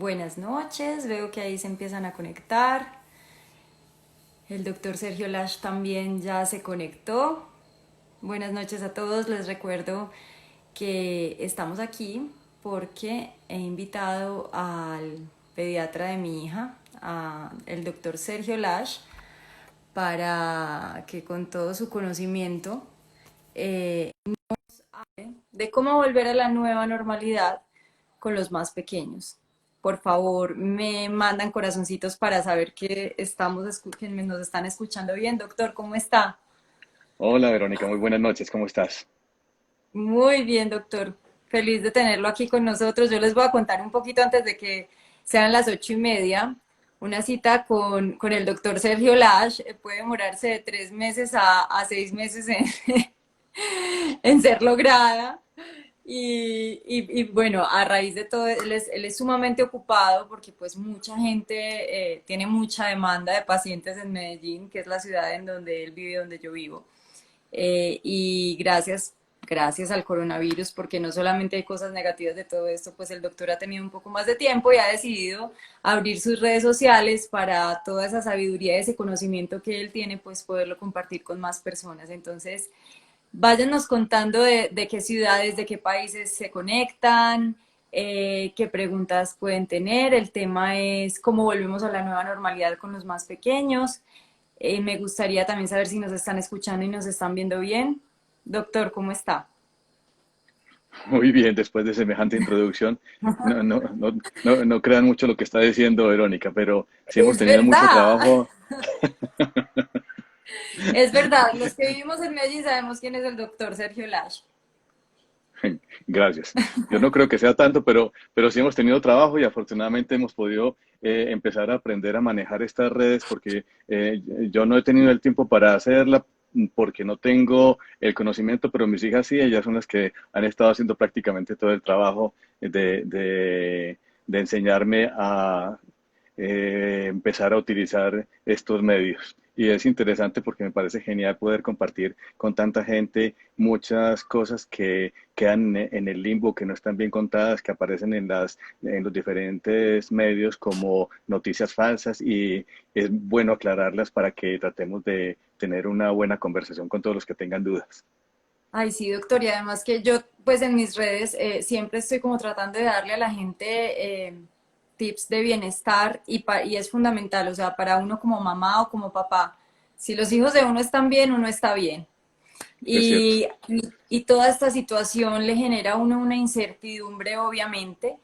Buenas noches, veo que ahí se empiezan a conectar. El doctor Sergio Lash también ya se conectó. Buenas noches a todos, les recuerdo que estamos aquí porque he invitado al pediatra de mi hija, el doctor Sergio Lash, para que con todo su conocimiento de cómo volver a la nueva normalidad con los más pequeños. Por favor, me mandan corazoncitos para saber que que nos están escuchando bien. Doctor, ¿cómo está? Hola Verónica, muy buenas noches, ¿cómo estás? Muy bien, doctor. Feliz de tenerlo aquí con nosotros. Yo les voy a contar un poquito antes de que sean las 8:30. Una cita con el doctor Sergio Lash puede demorarse de 3 meses a 6 meses en ser lograda. Bueno, a raíz de todo, él es sumamente ocupado porque pues mucha gente tiene mucha demanda de pacientes en Medellín, que es la ciudad en donde él vive, donde yo vivo. Y gracias al coronavirus, porque no solamente hay cosas negativas de todo esto, pues el doctor ha tenido un poco más de tiempo y ha decidido abrir sus redes sociales para toda esa sabiduría, ese conocimiento que él tiene, pues poderlo compartir con más personas. Entonces, váyanos contando de qué ciudades, de qué países se conectan, qué preguntas pueden tener. El tema es cómo volvemos a la nueva normalidad con los más pequeños. Me gustaría también saber si nos están escuchando y nos están viendo bien. Doctor, ¿cómo está? Muy bien, después de semejante introducción, no crean mucho lo que está diciendo Verónica, pero sí hemos Es tenido mucho verdad, trabajo. es verdad. Los que vivimos en Medellín sabemos quién es el doctor Sergio Lash. Gracias. Yo no creo que sea tanto, pero sí hemos tenido trabajo y afortunadamente hemos podido empezar a aprender a manejar estas redes porque yo no he tenido el tiempo para hacerla porque no tengo el conocimiento, pero mis hijas sí, ellas son las que han estado haciendo prácticamente todo el trabajo de enseñarme a empezar a utilizar estos medios. Y es interesante porque me parece genial poder compartir con tanta gente muchas cosas que quedan en el limbo, que no están bien contadas, que aparecen en los diferentes medios como noticias falsas y es bueno aclararlas para que tratemos de tener una buena conversación con todos los que tengan dudas. Ay, sí, doctor, y además que yo, pues en mis redes siempre estoy como tratando de darle a la gente tips de bienestar y es fundamental, o sea, para uno como mamá o como papá, si los hijos de uno están bien, uno está bien. Es cierto. Y toda esta situación le genera a uno una incertidumbre, obviamente,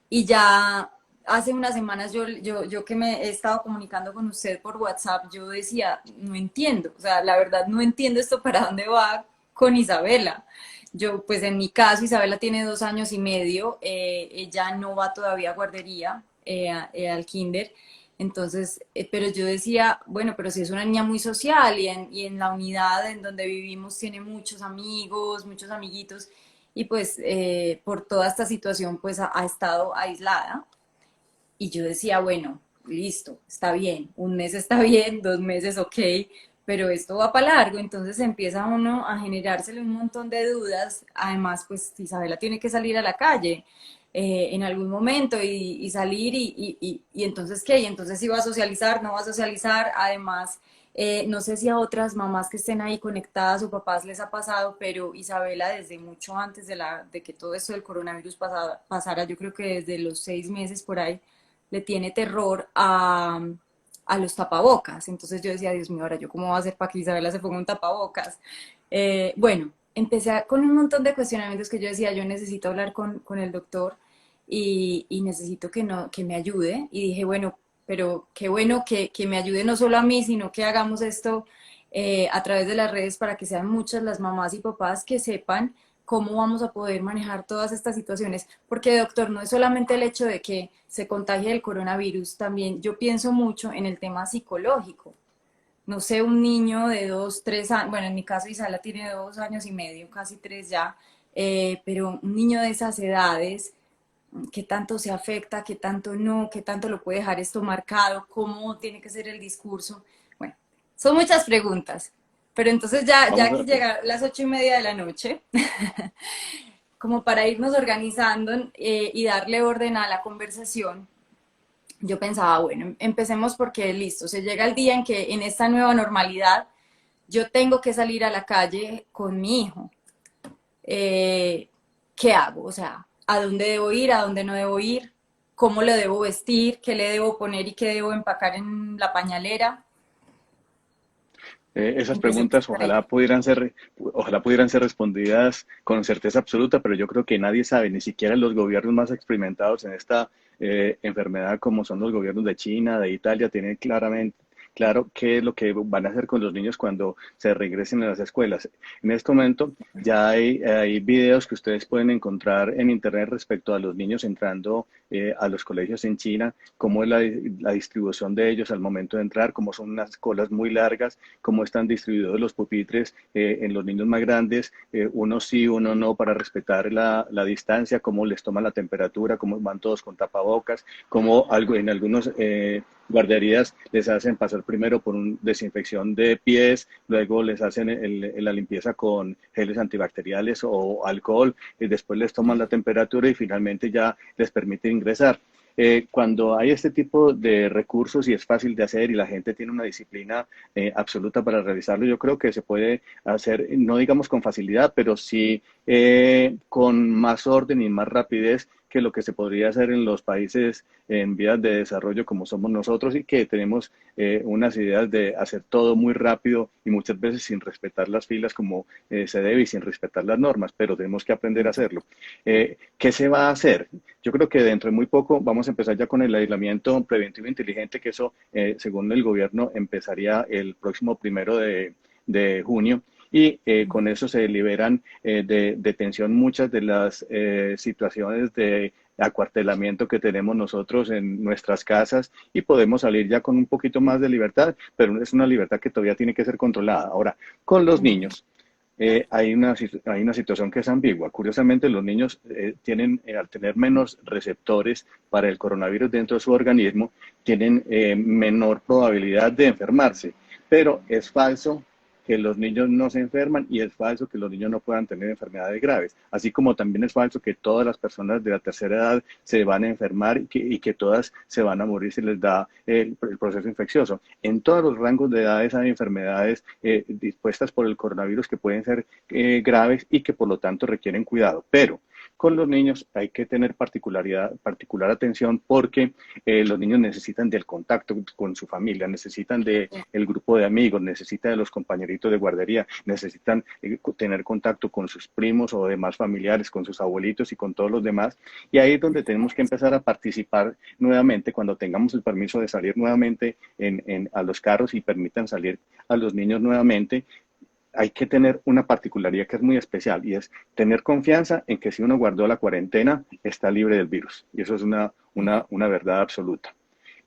y ya hace unas semanas yo que me he estado comunicando con usted por WhatsApp, yo decía, no entiendo, o sea, la verdad no entiendo esto para dónde va con Isabela. Yo, pues en mi caso, Isabela tiene 2 años y medio, ella no va todavía a guardería, al kinder, entonces, pero yo decía, bueno, pero si es una niña muy social y en la unidad en donde vivimos tiene muchos amigos, muchos amiguitos, y pues por toda esta situación pues ha estado aislada. Y yo decía, bueno, listo, está bien, un mes está bien, 2 meses ok, pero esto va para largo, entonces empieza uno a generársele un montón de dudas. Además, pues Isabela tiene que salir a la calle en algún momento y salir y entonces qué, y entonces si va a socializar, no va a socializar. Además, no sé si a otras mamás que estén ahí conectadas o papás les ha pasado, pero Isabela desde mucho antes de que todo esto del coronavirus pasara, yo creo que desde los 6 meses por ahí, le tiene terror a los tapabocas. Entonces yo decía, Dios mío, ahora yo cómo voy a hacer para que Isabela se ponga un tapabocas. Bueno, con un montón de cuestionamientos que yo decía, yo necesito hablar con el doctor y necesito que me ayude. Y dije, bueno, pero qué bueno que me ayude no solo a mí, sino que hagamos esto a través de las redes para que sean muchas las mamás y papás que sepan cómo vamos a poder manejar todas estas situaciones. Porque, doctor, no es solamente el hecho de que se contagie el coronavirus, también yo pienso mucho en el tema psicológico. No sé, un niño de 2, 3 años, bueno, en mi caso Isala tiene 2 años y medio, casi tres ya, pero un niño de esas edades, ¿qué tanto se afecta, qué tanto no, qué tanto lo puede dejar esto marcado, cómo tiene que ser el discurso? Bueno, son muchas preguntas, pero entonces ya Vamos que a, llega las 8:30 de la noche, como para irnos organizando y darle orden a la conversación, yo pensaba, bueno, empecemos porque listo, se llega el día en que en esta nueva normalidad yo tengo que salir a la calle con mi hijo. Eh, ¿Qué hago? O sea, ¿a dónde debo ir? ¿A dónde no debo ir? ¿Cómo lo debo vestir? ¿Qué le debo poner y qué debo empacar en la pañalera? Esas Empecemos preguntas por ahí. ojalá pudieran ser respondidas con certeza absoluta, pero yo creo que nadie sabe, ni siquiera los gobiernos más experimentados en esta enfermedad, como son los gobiernos de China, de Italia, tienen claramente claro qué es lo que van a hacer con los niños cuando se regresen a las escuelas. En este momento ya hay videos que ustedes pueden encontrar en internet respecto a los niños entrando a los colegios en China, cómo es la distribución de ellos al momento de entrar, cómo son unas colas muy largas, cómo están distribuidos los pupitres en los niños más grandes, uno sí, uno no, para respetar la distancia, cómo les toman la temperatura, cómo van todos con tapabocas, cómo algo, en algunos guarderías les hacen pasar primero por una desinfección de pies, luego les hacen la limpieza con geles antibacteriales o alcohol, y después les toman la temperatura y finalmente ya les permite ingresar. Cuando hay este tipo de recursos y es fácil de hacer y la gente tiene una disciplina absoluta para realizarlo, yo creo que se puede hacer, no digamos con facilidad, pero sí con más orden y más rapidez que lo que se podría hacer en los países en vías de desarrollo como somos nosotros y que tenemos unas ideas de hacer todo muy rápido y muchas veces sin respetar las filas como se debe y sin respetar las normas, pero tenemos que aprender a hacerlo. ¿Qué se va a hacer? Yo creo que dentro de muy poco vamos a empezar ya con el aislamiento preventivo inteligente, que eso, según el gobierno, empezaría el próximo 1 de junio y con eso se liberan de detención muchas de las situaciones de acuartelamiento que tenemos nosotros en nuestras casas y podemos salir ya con un poquito más de libertad, pero es una libertad que todavía tiene que ser controlada. Ahora, con los niños. Hay una situación que es ambigua. Curiosamente, los niños tienen, al tener menos receptores para el coronavirus dentro de su organismo, tienen menor probabilidad de enfermarse. Pero es falso que los niños no se enferman y es falso que los niños no puedan tener enfermedades graves. Así como también es falso que todas las personas de la tercera edad se van a enfermar y que todas se van a morir si les da el proceso infeccioso. En todos los rangos de edades hay enfermedades dispuestas por el coronavirus que pueden ser graves y que por lo tanto requieren cuidado. Pero con los niños hay que tener particular atención porque los niños necesitan del contacto con su familia, necesitan del grupo de amigos, necesitan de los compañeritos de guardería, necesitan tener contacto con sus primos o demás familiares, con sus abuelitos y con todos los demás. Y ahí es donde tenemos que empezar a participar nuevamente cuando tengamos el permiso de salir nuevamente a los carros y permitan salir a los niños nuevamente. Hay que tener una particularidad que es muy especial y es tener confianza en que si uno guardó la cuarentena, está libre del virus. Y eso es una verdad absoluta.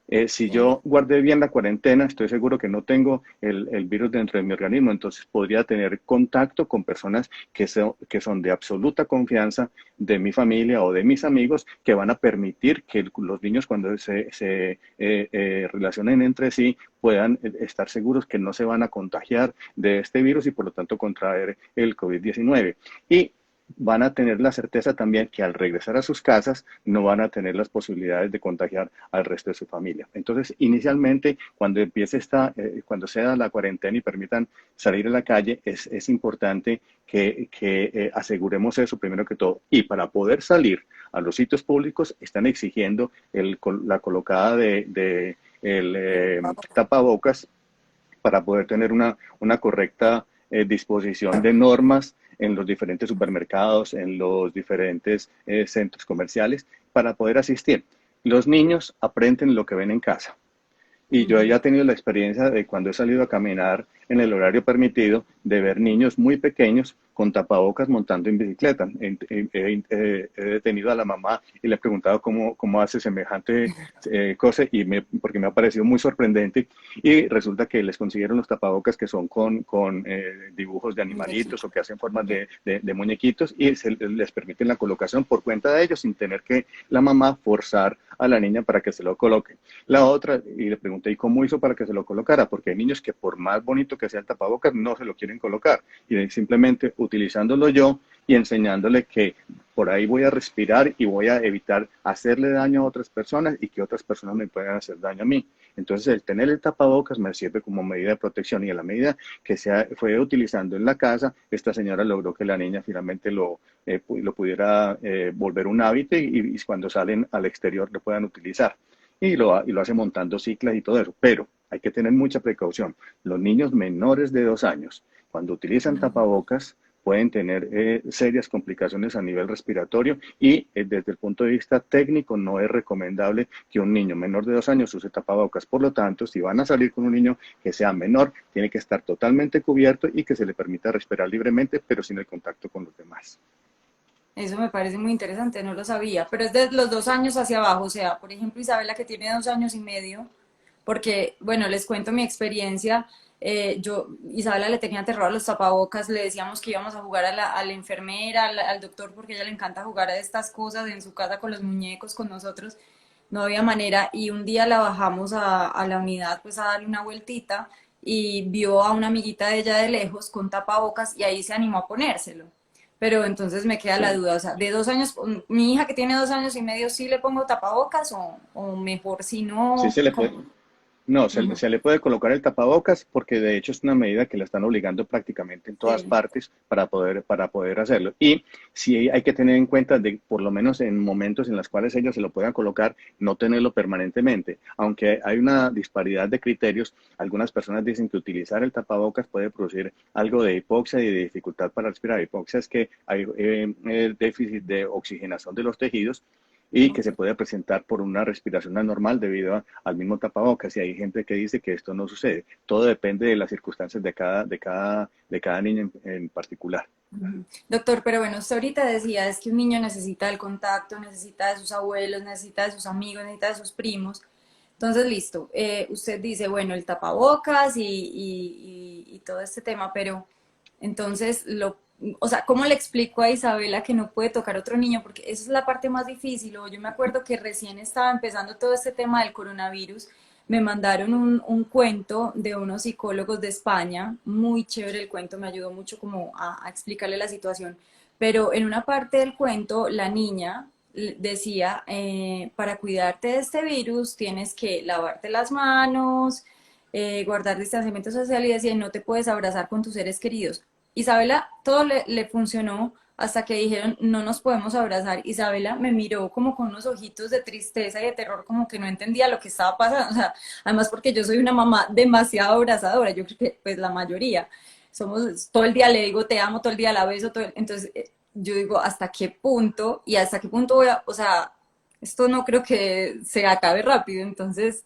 Si Sí. yo guardé bien la cuarentena, estoy seguro que no tengo el virus dentro de mi organismo, entonces podría tener contacto con personas que son de absoluta confianza de mi familia o de mis amigos, que van a permitir que los niños cuando se relacionen entre sí puedan estar seguros que no se van a contagiar de este virus y por lo tanto contraer el COVID-19. Y van a tener la certeza también que al regresar a sus casas no van a tener las posibilidades de contagiar al resto de su familia. Entonces, inicialmente, cuando sea la cuarentena y permitan salir a la calle, es importante que aseguremos eso primero que todo. Y para poder salir a los sitios públicos, están exigiendo la colocada de el tapabocas para poder tener una correcta disposición de normas en los diferentes supermercados, en los diferentes centros comerciales, para poder asistir. Los niños aprenden lo que ven en casa. Y yo ya he tenido la experiencia de cuando he salido a caminar en el horario permitido, de ver niños muy pequeños con tapabocas montando en bicicleta. He detenido a la mamá y le he preguntado cómo hace semejante cosa porque me ha parecido muy sorprendente y resulta que les consiguieron los tapabocas que son con dibujos de animalitos o que hacen formas de muñequitos y les permiten la colocación por cuenta de ellos sin tener que la mamá forzar a la niña para que se lo coloque. La otra, y le pregunté, ¿y cómo hizo para que se lo colocara? Porque hay niños que por más bonito que sea el tapabocas, no se lo quieren colocar. Y simplemente utilizándolo yo y enseñándole que por ahí voy a respirar y voy a evitar hacerle daño a otras personas y que otras personas me puedan hacer daño a mí. Entonces, el tener el tapabocas me sirve como medida de protección y a la medida que se fue utilizando en la casa, esta señora logró que la niña finalmente lo pudiera volver un hábito y cuando salen al exterior lo puedan utilizar. Y lo hace montando ciclas y todo eso. Pero hay que tener mucha precaución. Los niños menores de 2 años, cuando utilizan tapabocas, pueden tener serias complicaciones a nivel respiratorio y desde el punto de vista técnico no es recomendable que un niño menor de 2 años use tapabocas. Por lo tanto, si van a salir con un niño que sea menor, tiene que estar totalmente cubierto y que se le permita respirar libremente, pero sin el contacto con los demás. Eso me parece muy interesante, no lo sabía, pero es de los 2 años hacia abajo, o sea, por ejemplo, Isabela que tiene 2 años y medio, porque, bueno, les cuento mi experiencia, Isabela le tenía terror a los tapabocas, le decíamos que íbamos a jugar a la enfermera, al doctor, porque a ella le encanta jugar a estas cosas en su casa con los muñecos, con nosotros, no había manera, y un día la bajamos a la unidad, pues a darle una vueltita, y vio a una amiguita de ella de lejos con tapabocas, y ahí se animó a ponérselo. Pero entonces me queda la Sí, duda, o sea, de 2 años, mi hija que tiene 2 años y medio, ¿sí le pongo tapabocas o mejor si sí no? se le puede. ¿Cómo? No, Ujú. se le puede colocar el tapabocas porque de hecho es una medida que la están obligando prácticamente en todas Sí. partes para poder hacerlo. Y sí hay que tener en cuenta de, por lo menos en momentos en los cuales ellos se lo puedan colocar, no tenerlo permanentemente. Aunque hay una disparidad de criterios, algunas personas dicen que utilizar el tapabocas puede producir algo de hipoxia y de dificultad para respirar. Hipoxia es que hay déficit de oxigenación de los tejidos y que se puede presentar por una respiración anormal debido al mismo tapabocas. Y hay gente que dice que esto no sucede. Todo depende de las circunstancias de cada niño en particular. Ujú. Doctor, pero bueno, usted ahorita decía, es que un niño necesita el contacto, necesita de sus abuelos, necesita de sus amigos, necesita de sus primos. Entonces, listo, usted dice, bueno, el tapabocas y todo este tema, pero entonces, o sea, ¿cómo le explico a Isabela que no puede tocar otro niño? Porque esa es la parte más difícil. O yo me acuerdo que recién estaba empezando todo este tema del coronavirus, me mandaron un cuento de unos psicólogos de España, muy chévere el cuento, me ayudó mucho como a explicarle la situación, pero en una parte del cuento la niña decía, para cuidarte de este virus tienes que lavarte las manos, guardar distanciamiento social y decía, no te puedes abrazar con tus seres queridos. Isabela, todo le funcionó hasta que dijeron, no nos podemos abrazar. Isabela me miró como con unos ojitos de tristeza y de terror, como que no entendía lo que estaba pasando. O sea, además porque yo soy una mamá demasiado abrazadora, yo creo que pues la mayoría. Somos, todo el día le digo te amo, todo el día la beso, entonces yo digo, ¿hasta qué punto? Y hasta qué punto voy a, o sea, esto no creo que se acabe rápido, entonces,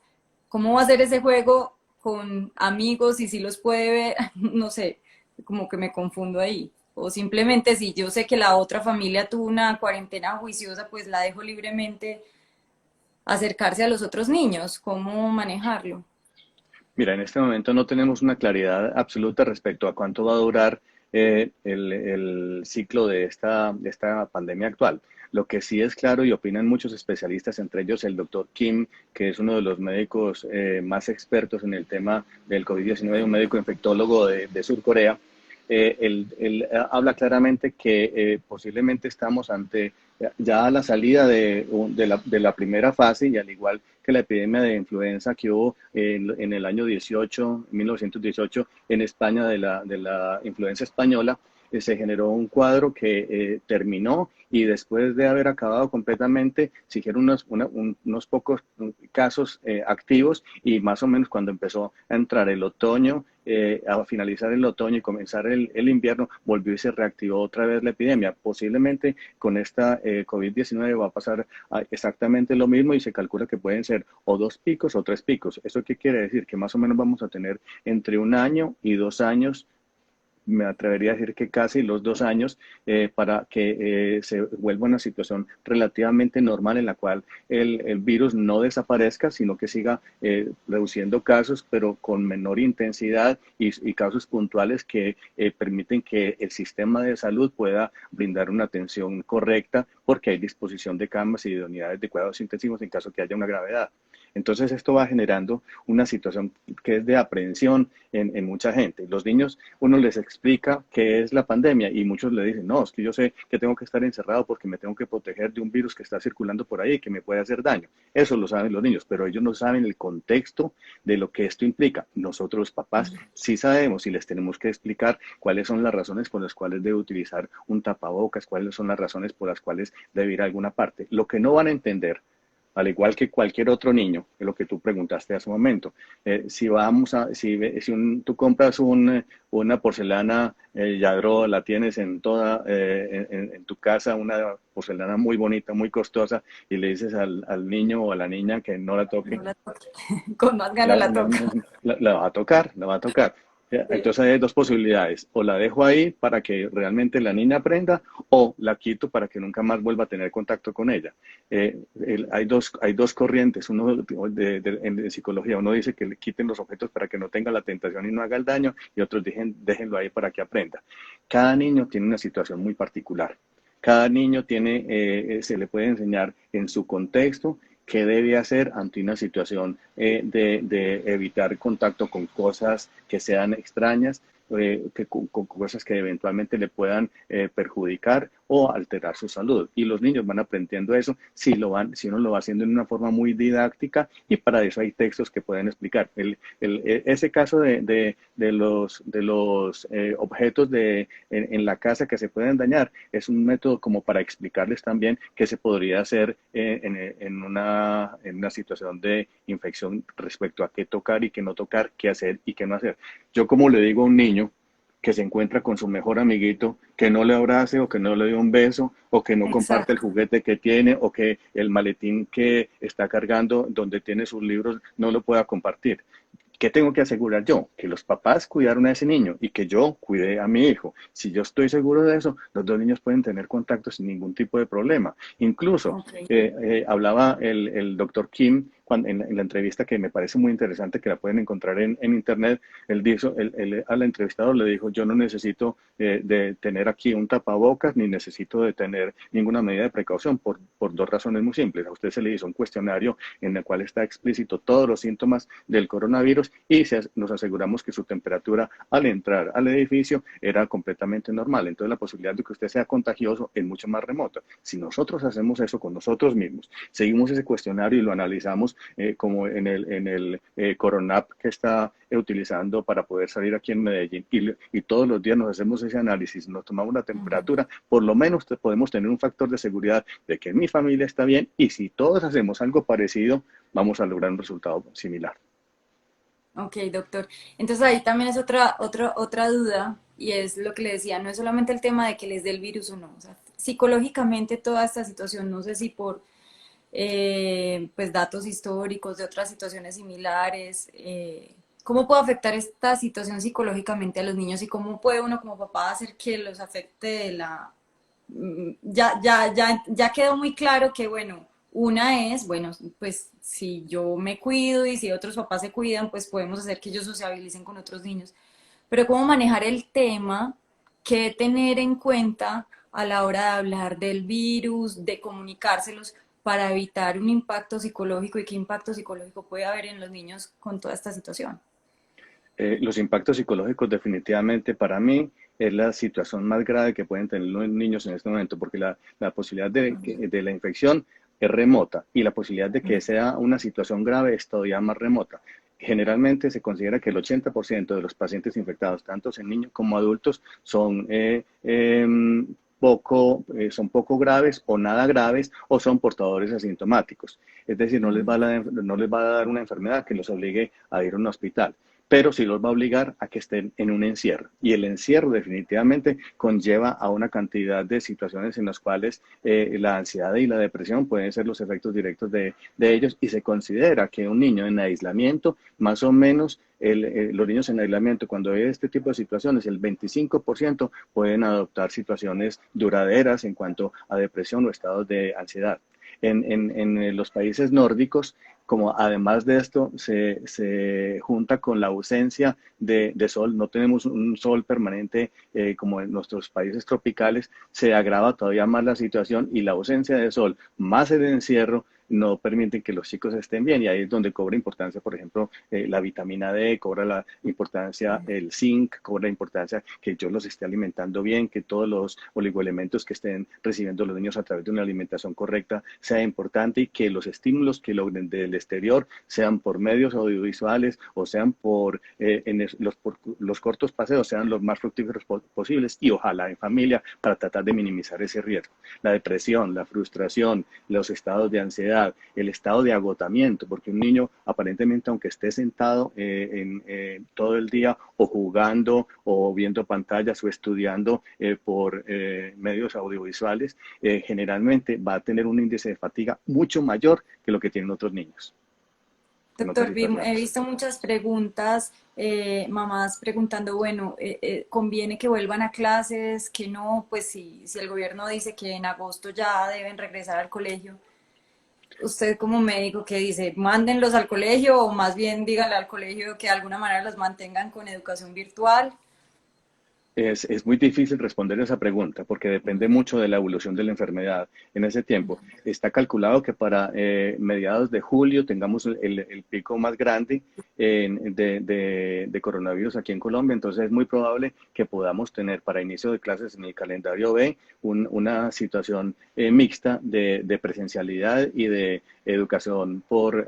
¿cómo va a ser ese juego con amigos y si los puede ver? No sé, como que me confundo ahí. O simplemente si yo sé que la otra familia tuvo una cuarentena juiciosa, pues la dejo libremente acercarse a los otros niños. ¿Cómo manejarlo? Mira, en este momento no tenemos una claridad absoluta respecto a cuánto va a durar el ciclo de esta pandemia actual. Lo que sí es claro y opinan muchos especialistas, entre ellos el doctor Kim, que es uno de los médicos más expertos en el tema del COVID-19, un médico infectólogo de Sur Corea, él habla claramente que posiblemente estamos ante ya la salida de la primera fase y al igual que la epidemia de influenza que hubo en el año 1918 en España de la influenza española, se generó un cuadro que terminó y después de haber acabado completamente, siguieron unos pocos casos activos y más o menos cuando empezó a entrar el otoño, a finalizar el otoño y comenzar el invierno, volvió y se reactivó otra vez la epidemia. Posiblemente con esta COVID-19 va a pasar exactamente lo mismo y se calcula que pueden ser o 2 picos o 3 picos. ¿Eso qué quiere decir? Que más o menos vamos a tener entre 1 año y 2 años, me atrevería a decir que casi los 2 años, para que se vuelva una situación relativamente normal en la cual el virus no desaparezca, sino que siga reduciendo casos, pero con menor intensidad y casos puntuales que permiten que el sistema de salud pueda brindar una atención correcta porque hay disposición de camas y de unidades de cuidados intensivos en caso que haya una gravedad. Entonces esto va generando una situación que es de aprehensión en mucha gente. Los niños, uno les explica qué es la pandemia y muchos le dicen, no, es que yo sé que tengo que estar encerrado porque me tengo que proteger de un virus que está circulando por ahí y que me puede hacer daño. Eso lo saben los niños, pero ellos no saben el contexto de lo que esto implica. Nosotros los papás sí sabemos y les tenemos que explicar cuáles son las razones por las cuales debe utilizar un tapabocas, cuáles son las razones por las cuales debe ir a alguna parte. Lo que no van a entender, al igual que cualquier otro niño, es lo que tú preguntaste hace un momento. Tú compras una porcelana Lladró, la tienes en toda, en tu casa, una porcelana muy bonita, muy costosa, y le dices al niño o a la niña que no la toque, No la toque. Con más ganas la, la la- toca. la va a tocar, la va a tocar. Sí. Entonces hay dos posibilidades, o la dejo ahí para que realmente la niña aprenda, o la quito para que nunca más vuelva a tener contacto con ella. Hay dos corrientes, uno en psicología, uno dice que le quiten los objetos para que no tenga la tentación y no haga el daño, y otros déjenlo ahí para que aprenda. Cada niño tiene una situación muy particular. Cada niño se le puede enseñar en su contexto qué debe hacer ante una situación de evitar contacto con cosas que sean extrañas, con cosas que eventualmente le puedan perjudicar o alterar su salud. Y los niños van aprendiendo eso si uno lo va haciendo en una forma muy didáctica, y para eso hay textos que pueden explicar. Ese caso de los objetos en la casa que se pueden dañar es un método como para explicarles también qué se podría hacer en una situación de infección respecto a qué tocar y qué no tocar, qué hacer y qué no hacer. Yo, como le digo a un niño que se encuentra con su mejor amiguito, que no le abrace o que no le dé un beso o que no comparte el Exacto. juguete que tiene o que el maletín que está cargando donde tiene sus libros no lo pueda compartir. ¿Qué tengo que asegurar yo? Que los papás cuidaron a ese niño y que yo cuidé a mi hijo. Si yo estoy seguro de eso, los dos niños pueden tener contacto sin ningún tipo de problema. Incluso Ok. hablaba el doctor Kim en la entrevista, que me parece muy interesante, que la pueden encontrar en internet. Él dijo, al entrevistador le dijo, yo no necesito de tener aquí un tapabocas ni necesito de tener ninguna medida de precaución por dos razones muy simples. A usted se le hizo un cuestionario en el cual está explícito todos los síntomas del coronavirus y nos aseguramos que su temperatura al entrar al edificio era completamente normal. Entonces la posibilidad de que usted sea contagioso es mucho más remota. Si nosotros hacemos eso con nosotros mismos, seguimos ese cuestionario y lo analizamos como en el Coronap que está utilizando para poder salir aquí en Medellín, y todos los días nos hacemos ese análisis, nos tomamos la Ujú. temperatura, por lo menos podemos tener un factor de seguridad de que mi familia está bien, y si todos hacemos algo parecido, vamos a lograr un resultado similar. Ok, doctor. Entonces ahí también es otra duda, y es lo que le decía, no es solamente el tema de que les dé el virus o no. O sea, psicológicamente toda esta situación, no sé si por pues datos históricos de otras situaciones similares, ¿cómo puede afectar esta situación psicológicamente a los niños y cómo puede uno como papá hacer que los afecte de la... Ya quedó muy claro que, bueno, una es, bueno, pues si yo me cuido y si otros papás se cuidan, pues podemos hacer que ellos sociabilicen con otros niños. Pero cómo manejar el tema, qué tener en cuenta a la hora de hablar del virus, de comunicárselos para evitar un impacto psicológico, y qué impacto psicológico puede haber en los niños con toda esta situación. Los impactos psicológicos definitivamente para mí es la situación más grave que pueden tener los niños en este momento, porque la posibilidad de la infección es remota y la posibilidad de que sea una situación grave es todavía más remota. Generalmente se considera que el 80% de los pacientes infectados, tanto en niños como adultos, son poco graves o nada graves, o son portadores asintomáticos. Es decir, no les va a dar una enfermedad que los obligue a ir a un hospital, pero sí los va a obligar a que estén en un encierro. Y el encierro definitivamente conlleva a una cantidad de situaciones en las cuales la ansiedad y la depresión pueden ser los efectos directos de ellos, y se considera que un niño en aislamiento, más o menos, los niños en aislamiento, cuando hay este tipo de situaciones, el 25% pueden adoptar situaciones duraderas en cuanto a depresión o estados de ansiedad. En los países nórdicos, como además de esto se junta con la ausencia de sol, no tenemos un sol permanente como en nuestros países tropicales, se agrava todavía más la situación, y la ausencia de sol más el encierro no permiten que los chicos estén bien y ahí es donde cobra importancia, por ejemplo, la vitamina D, cobra la importancia el zinc, cobra la importancia que yo los esté alimentando bien, que todos los oligoelementos que estén recibiendo los niños a través de una alimentación correcta sea importante y que los estímulos que logren del exterior sean por medios audiovisuales o sean por los cortos paseos sean los más fructíferos posibles y ojalá en familia para tratar de minimizar ese riesgo. La depresión, la frustración, los estados de ansiedad, el estado de agotamiento, porque un niño aparentemente aunque esté sentado todo el día o jugando o viendo pantallas o estudiando por medios audiovisuales, generalmente va a tener un índice de fatiga mucho mayor que lo que tienen otros niños en otras Doctor, he situaciones. visto muchas preguntas, mamás preguntando, bueno, ¿conviene que vuelvan a clases? Que no, pues si el gobierno dice que en agosto ya deben regresar al colegio, usted como médico, ¿qué dice? ¿Mándenlos al colegio o más bien díganle al colegio que de alguna manera los mantengan con educación virtual? Es muy difícil responder esa pregunta porque depende mucho de la evolución de la enfermedad en ese tiempo. Está calculado que para mediados de julio tengamos el pico más grande de coronavirus aquí en Colombia, entonces es muy probable que podamos tener para inicio de clases en el calendario B una situación mixta de presencialidad y de educación por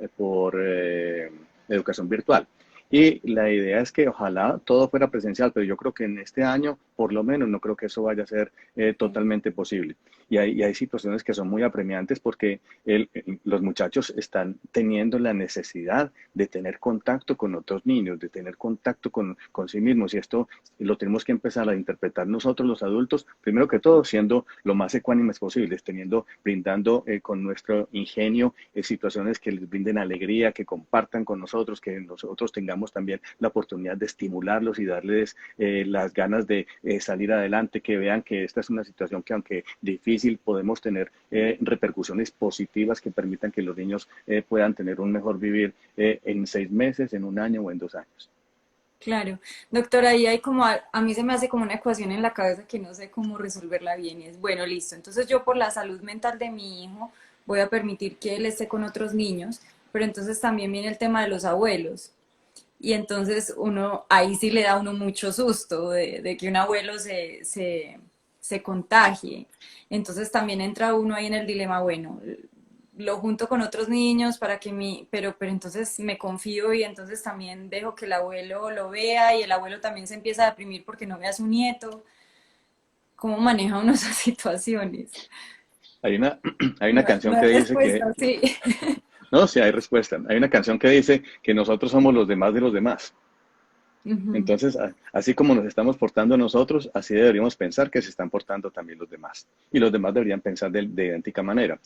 educación virtual. Y la idea es que ojalá todo fuera presencial, pero yo creo que en este año, por lo menos, no creo que eso vaya a ser totalmente posible. Y hay situaciones que son muy apremiantes porque los muchachos están teniendo la necesidad de tener contacto con otros niños, de tener contacto con sí mismos. Y esto lo tenemos que empezar a interpretar nosotros los adultos, primero que todo, siendo lo más ecuánimes posibles, brindando con nuestro ingenio situaciones que les brinden alegría, que compartan con nosotros, que nosotros tengamos también la oportunidad de estimularlos y darles las ganas de salir adelante, que vean que esta es una situación que aunque difícil podemos tener repercusiones positivas que permitan que los niños puedan tener un mejor vivir en 6 meses, en un año o en 2 años. Claro, doctora, ahí hay como, a mí se me hace como una ecuación en la cabeza que no sé cómo resolverla bien. Y es, bueno, listo, entonces yo por la salud mental de mi hijo voy a permitir que él esté con otros niños, pero entonces también viene el tema de los abuelos. Y entonces uno, ahí sí le da a uno mucho susto de que un abuelo se contagie. Entonces también entra uno ahí en el dilema, bueno, lo junto con otros niños para que pero entonces me confío y entonces también dejo que el abuelo lo vea y el abuelo también se empieza a deprimir porque no ve a su nieto. ¿Cómo maneja uno esas situaciones? Hay una No, canción no hay que dice respuesta, sí. no, sí hay respuesta. Hay una canción que dice que nosotros somos los demás de los demás. Ujú. Entonces, así como nos estamos portando nosotros, así deberíamos pensar que se están portando también los demás. Y los demás deberían pensar de idéntica manera.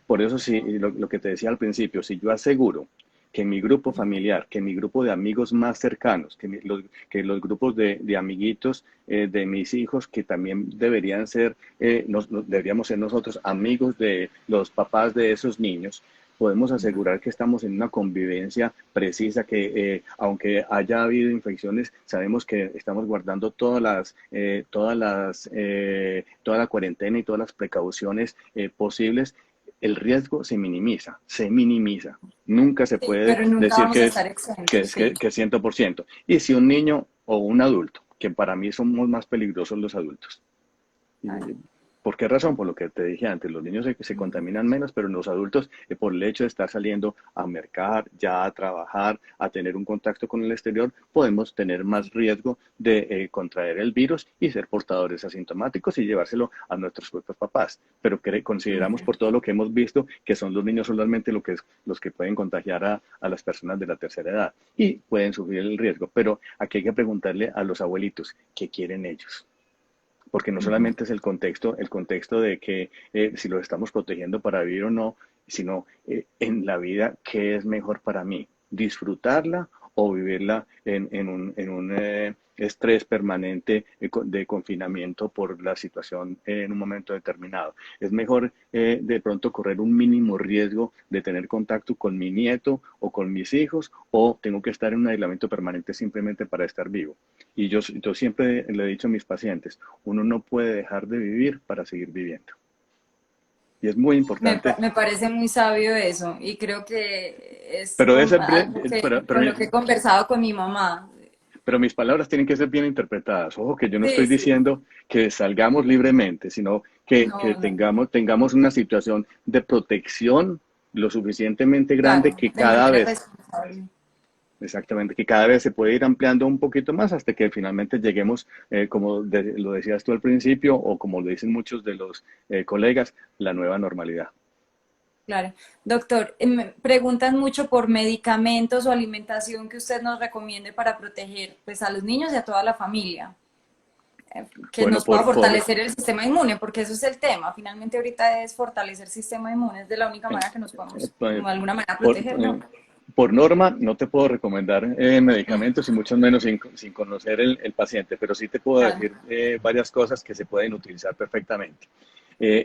Por eso, sí, lo que te decía al principio, si yo aseguro que mi grupo familiar, que mi grupo de amigos más cercanos, que los grupos de amiguitos de mis hijos, que también deberían ser, deberíamos ser nosotros amigos de los papás de esos niños, podemos asegurar que estamos en una convivencia precisa, que aunque haya habido infecciones, sabemos que estamos guardando toda la cuarentena y todas las precauciones posibles. El riesgo se minimiza, se minimiza. Nunca se Sí, puede pero nunca decir vamos a que estar es, que exentos, es, sí. que es 100%. Y si un niño o un adulto, que para mí somos más peligrosos los adultos, Ay, ¿por qué razón? Por lo que te dije antes, los niños se contaminan menos, pero los adultos, por el hecho de estar saliendo a mercar, ya a trabajar, a tener un contacto con el exterior, podemos tener más riesgo de contraer el virus y ser portadores asintomáticos y llevárselo a nuestros propios papás. Pero consideramos por todo lo que hemos visto que son los niños solamente los que pueden contagiar a las personas de la tercera edad y pueden sufrir el riesgo. Pero aquí hay que preguntarle a los abuelitos, ¿qué quieren ellos? Porque no ujú. solamente es el contexto de que si los estamos protegiendo para vivir o no, sino en la vida, ¿qué es mejor para mí? ¿Disfrutarla o vivirla en un estrés permanente de confinamiento por la situación en un momento determinado? Es mejor de pronto correr un mínimo riesgo de tener contacto con mi nieto o con mis hijos, o tengo que estar en un aislamiento permanente simplemente para estar vivo. Y yo siempre le he dicho a mis pacientes, uno no puede dejar de vivir para seguir viviendo. Y es muy importante, Me parece muy sabio eso y creo que es pero debe ser, algo que, con lo que he conversado con mi mamá. pero mis palabras tienen que ser bien interpretadas. Ojo que yo no estoy Sí, sí, diciendo que salgamos libremente, sino que no, no, tengamos una situación de protección lo suficientemente grande claro, que de cada manera vez, responsable. exactamente, que cada vez se puede ir ampliando un poquito más hasta que finalmente lleguemos, como lo decías tú al principio, o como lo dicen muchos de los colegas, la nueva normalidad. Claro. Doctor, me preguntan mucho por medicamentos o alimentación que usted nos recomiende para proteger pues, a los niños y a toda la familia, que Bueno, nos pueda fortalecer el sistema inmune, porque eso es el tema. Finalmente ahorita es fortalecer el sistema inmune, es de la única eh, manera que nos podemos, eh, de alguna manera, por, proteger, ¿no? por norma, no te puedo recomendar medicamentos y mucho menos sin conocer el paciente, pero sí te puedo Claro. decir varias cosas que se pueden utilizar perfectamente.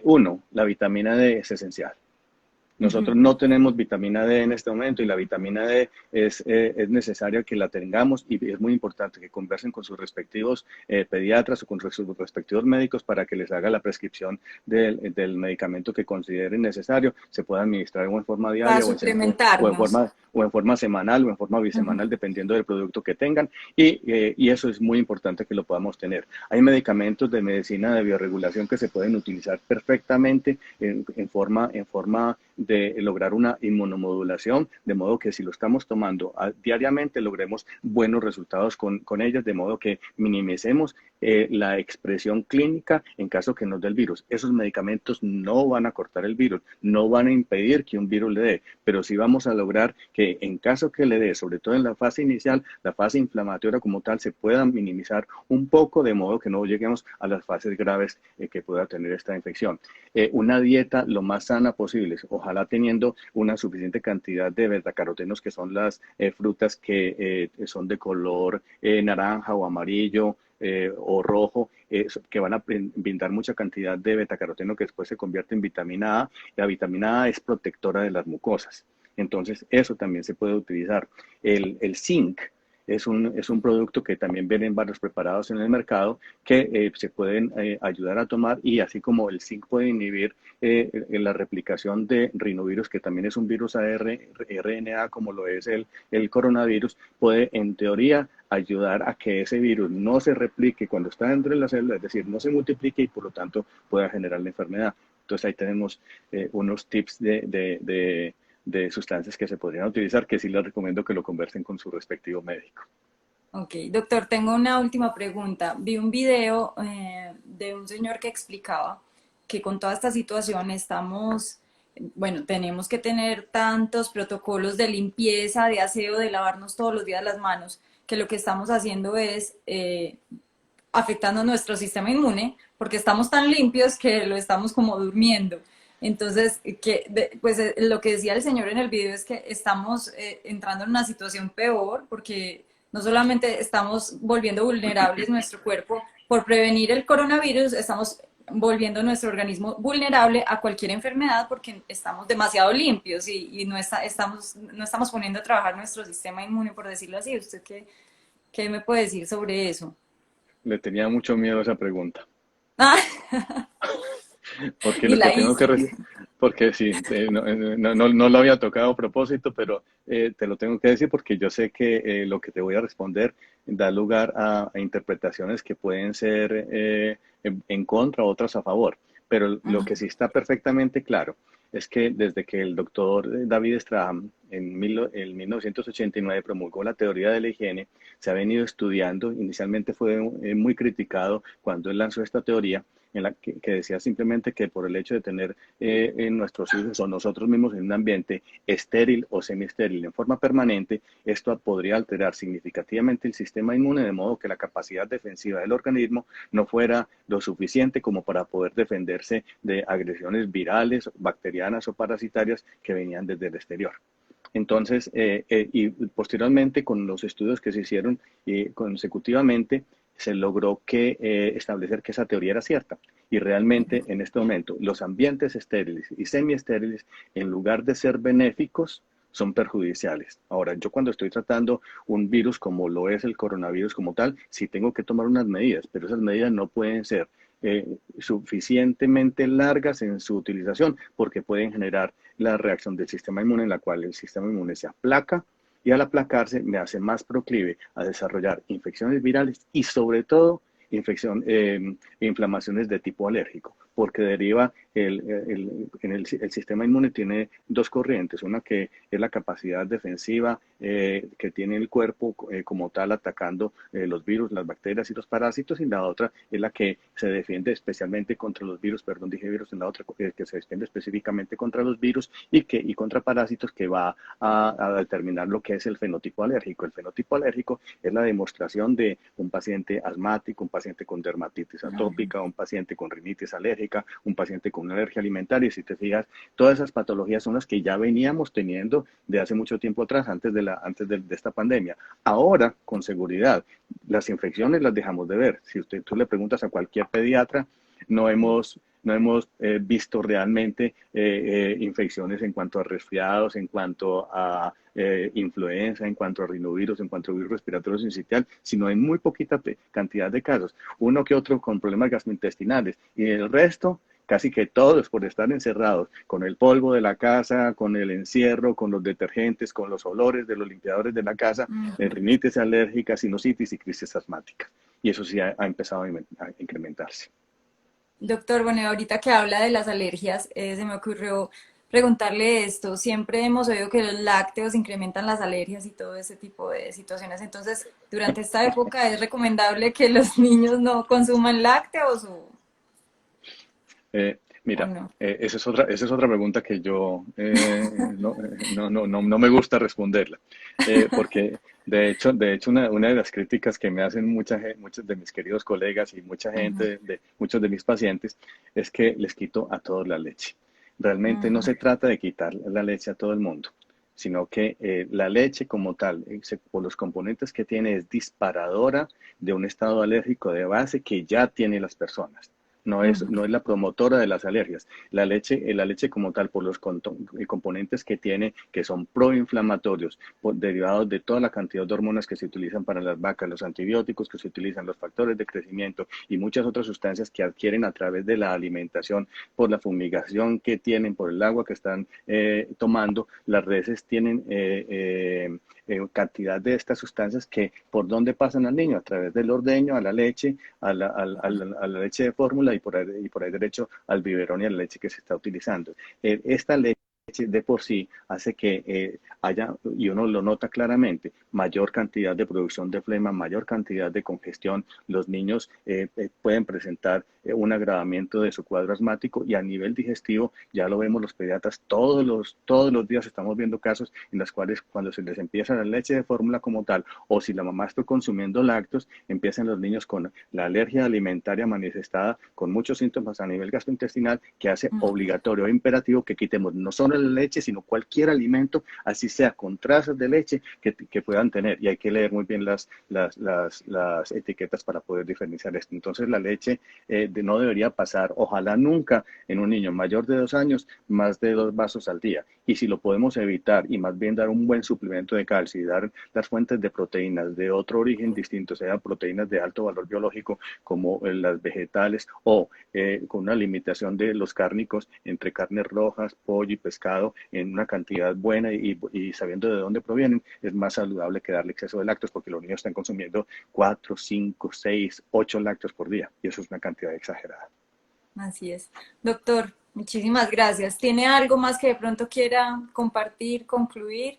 Uno, la vitamina D es esencial. Nosotros Ujú. no tenemos vitamina D en este momento y la vitamina D es necesario que la tengamos y es muy importante que conversen con sus respectivos pediatras o con sus respectivos médicos para que les haga la prescripción del medicamento que consideren necesario. Se puede administrar o en forma Para diaria suplementarnos. o en forma semanal o en forma Ujú. bisemanal, dependiendo del producto que tengan. Y eso es muy importante que lo podamos tener. Hay medicamentos de medicina de bioregulación que se pueden utilizar perfectamente en forma de lograr una inmunomodulación, de modo que si lo estamos tomando diariamente logremos buenos resultados con ellas, de modo que minimicemos la expresión clínica en caso que nos dé el virus. Esos medicamentos no van a cortar el virus, no van a impedir que un virus le dé, pero sí vamos a lograr que en caso que le dé, sobre todo en la fase inicial, la fase inflamatoria como tal, se pueda minimizar un poco, de modo que no lleguemos a las fases graves que pueda tener esta infección. Una dieta lo más sana posible, ojalá teniendo una suficiente cantidad de betacarotenos, que son las frutas que son de color naranja o amarillo o rojo, que van a brindar mucha cantidad de betacaroteno que después se convierte en vitamina A. La vitamina A es protectora de las mucosas. Entonces, eso también se puede utilizar. El zinc es un producto que también vienen varios preparados en el mercado que se pueden ayudar a tomar y así como el zinc puede inhibir la replicación de rinovirus, que también es un virus RNA como lo es el coronavirus, puede en teoría ayudar a que ese virus no se replique cuando está dentro de la célula, es decir, no se multiplique y por lo tanto pueda generar la enfermedad. Entonces ahí tenemos unos tips de sustancias que se podrían utilizar, que sí les recomiendo que lo conversen con su respectivo médico. Ok, doctor, tengo una última pregunta. Vi un video de un señor que explicaba que con toda esta situación estamos, bueno, tenemos que tener tantos protocolos de limpieza, de aseo, de lavarnos todos los días las manos, que lo que estamos haciendo es afectando nuestro sistema inmune, porque estamos tan limpios que lo estamos como durmiendo. Entonces, pues lo que decía el señor en el video es que estamos entrando en una situación peor, porque no solamente estamos volviendo vulnerables nuestro cuerpo por prevenir el coronavirus, estamos volviendo nuestro organismo vulnerable a cualquier enfermedad porque estamos demasiado limpios y no, no estamos poniendo a trabajar nuestro sistema inmune, por decirlo así. ¿Usted qué me puede decir sobre eso? Le tenía mucho miedo a esa pregunta. Ah, Porque y lo que la tengo que hice. porque sí, no lo había tocado a propósito, pero te lo tengo que decir porque yo sé que lo que te voy a responder da lugar a interpretaciones que pueden ser en contra, otras a favor. Pero lo que sí está perfectamente claro es que desde que el doctor David Strahan en 1989 promulgó la teoría de la higiene, se ha venido estudiando. Inicialmente fue muy criticado cuando él lanzó esta teoría, en la que decía simplemente que por el hecho de tener en nuestros hijos o nosotros mismos en un ambiente estéril o semiestéril en forma permanente, esto podría alterar significativamente el sistema inmune, de modo que la capacidad defensiva del organismo no fuera lo suficiente como para poder defenderse de agresiones virales, bacterianas o parasitarias que venían desde el exterior. Entonces, y posteriormente con los estudios que se hicieron consecutivamente, se logró establecer que esa teoría era cierta. Y realmente en este momento los ambientes estériles y semiestériles, en lugar de ser benéficos, son perjudiciales. Ahora, yo cuando estoy tratando un virus como lo es el coronavirus como tal, sí tengo que tomar unas medidas, pero esas medidas no pueden ser suficientemente largas en su utilización, porque pueden generar la reacción del sistema inmune, en la cual el sistema inmune se aplaca y al aplacarse me hace más proclive a desarrollar infecciones virales y sobre todo inflamaciones de tipo alérgico, porque deriva el sistema inmune tiene dos corrientes, una que es la capacidad defensiva que tiene el cuerpo como tal atacando los virus, las bacterias y los parásitos, y la otra es la que se defiende especialmente contra los virus, perdón, dije virus, en la otra que se defiende específicamente contra los virus y contra parásitos, que va a determinar lo que es el fenotipo alérgico. El fenotipo alérgico es la demostración de un paciente asmático, un paciente con dermatitis atópica, un paciente con rinitis alérgica, un paciente con una alergia alimentaria. Y si te fijas, todas esas patologías son las que ya veníamos teniendo de hace mucho tiempo atrás, antes de esta pandemia. Ahora, con seguridad, las infecciones las dejamos de ver. Si tú le preguntas a cualquier pediatra, no hemos visto realmente infecciones en cuanto a resfriados, en cuanto a influenza, en cuanto a rinovirus, en cuanto a virus respiratorio sincitial, sino en muy poquita cantidad de casos. Uno que otro con problemas gastrointestinales y el resto, casi que todos por estar encerrados con el polvo de la casa, con el encierro, con los detergentes, con los olores de los limpiadores de la casa, rinitis alérgica, sinusitis y crisis asmáticas. Y eso sí ha empezado a incrementarse. Doctor, bueno, y ahorita que habla de las alergias, se me ocurrió preguntarle esto. Siempre hemos oído que los lácteos incrementan las alergias y todo ese tipo de situaciones. Entonces, durante esta época, ¿es recomendable que los niños no consuman lácteos o Mira, no? esa es otra pregunta que yo no me gusta responderla, porque de hecho una de las críticas que me hacen muchos de mis queridos colegas y mucha Ujú, gente, muchos de mis pacientes, es que les quito a todos la leche. Realmente no ujú, se trata de quitar la leche a todo el mundo, sino que la leche como tal, por los componentes que tiene, es disparadora de un estado alérgico de base que ya tienen las personas. ujú. No es la promotora de las alergias. La leche como tal, por los componentes que tiene, que son proinflamatorios, derivados de toda la cantidad de hormonas que se utilizan para las vacas, los antibióticos que se utilizan, los factores de crecimiento y muchas otras sustancias que adquieren a través de la alimentación, por la fumigación que tienen, por el agua que están tomando. Las reses tienen cantidad de estas sustancias que por dónde pasan al niño, a través del ordeño, a la leche, a la leche de fórmula y por ahí derecho al biberón y a la leche que se está utilizando. Esta leche de por sí hace que haya, y uno lo nota claramente, mayor cantidad de producción de flema, mayor cantidad de congestión. Los niños pueden presentar un agravamiento de su cuadro asmático, y a nivel digestivo ya lo vemos los pediatras todos los días estamos viendo casos en los cuales cuando se les empieza la leche de fórmula como tal, o si la mamá está consumiendo lácteos, empiezan los niños con la alergia alimentaria manifestada, con muchos síntomas a nivel gastrointestinal, que hace obligatorio e imperativo que quitemos no solo la leche, sino cualquier alimento, así sea con trazas de leche que puedan tener. Y hay que leer muy bien las etiquetas para poder diferenciar esto. Entonces la leche no debería pasar, ojalá nunca, en un niño mayor de 2 años, más de 2 vasos al día. Y si lo podemos evitar y más bien dar un buen suplemento de calcio y dar las fuentes de proteínas de otro origen distinto, sea proteínas de alto valor biológico como las vegetales, o con una limitación de los cárnicos entre carnes rojas, pollo y pescado en una cantidad buena y sabiendo de dónde provienen, es más saludable que darle exceso de lácteos, porque los niños están consumiendo 4, 5, 6, 8 lácteos por día, y eso es una cantidad exagerada. Así es. Doctor, muchísimas gracias. ¿Tiene algo más que de pronto quiera compartir, concluir?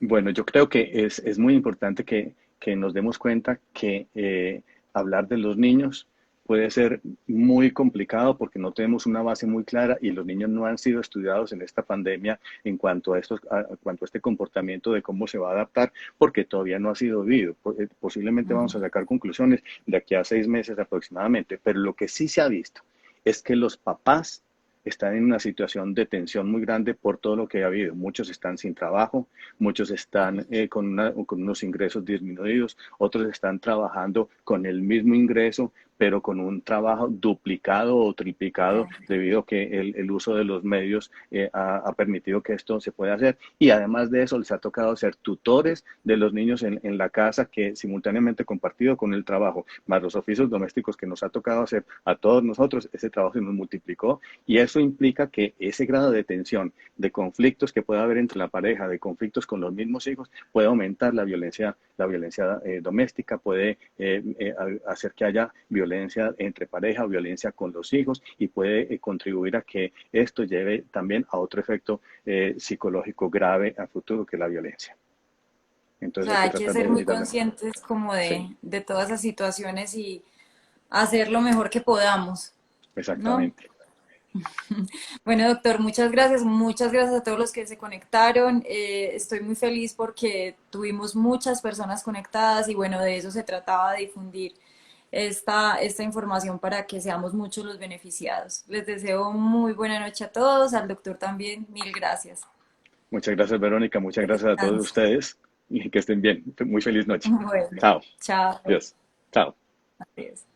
Bueno, yo creo que es muy importante que nos demos cuenta que hablar de los niños puede ser muy complicado, porque no tenemos una base muy clara y los niños no han sido estudiados en esta pandemia en cuanto a este comportamiento de cómo se va a adaptar, porque todavía no ha sido vivido. Posiblemente vamos a sacar conclusiones de aquí a 6 meses aproximadamente, pero lo que sí se ha visto es que los papás están en una situación de tensión muy grande por todo lo que ha habido. Muchos están sin trabajo, muchos están con unos ingresos disminuidos, otros están trabajando con el mismo ingreso, pero con un trabajo duplicado o triplicado debido a que el uso de los medios ha permitido que esto se pueda hacer. Y además de eso, les ha tocado ser tutores de los niños en la casa, que simultáneamente compartido con el trabajo, más los oficios domésticos que nos ha tocado hacer a todos nosotros, ese trabajo se nos multiplicó, y eso implica que ese grado de tensión, de conflictos que pueda haber entre la pareja, de conflictos con los mismos hijos, puede aumentar la violencia doméstica, puede hacer que haya violencia entre pareja, violencia con los hijos, y puede contribuir a que esto lleve también a otro efecto psicológico grave a futuro, que es la violencia. O Entonces hay sea, que hay que tratar ser de muy evitarla. conscientes como Sí, de todas esas situaciones y hacer lo mejor que podamos, ¿no? exactamente. Bueno, doctor, muchas gracias a todos los que se conectaron. Estoy muy feliz porque tuvimos muchas personas conectadas y bueno, de eso se trataba, de difundir esta información para que seamos muchos los beneficiados. Les deseo muy buena noche a todos, al doctor también, mil gracias. Muchas gracias, Verónica. Muchas gracias a todos Descanse. ustedes y que estén bien. Muy feliz noche. Bueno, Chao. chao. Dios. Chao. Adiós.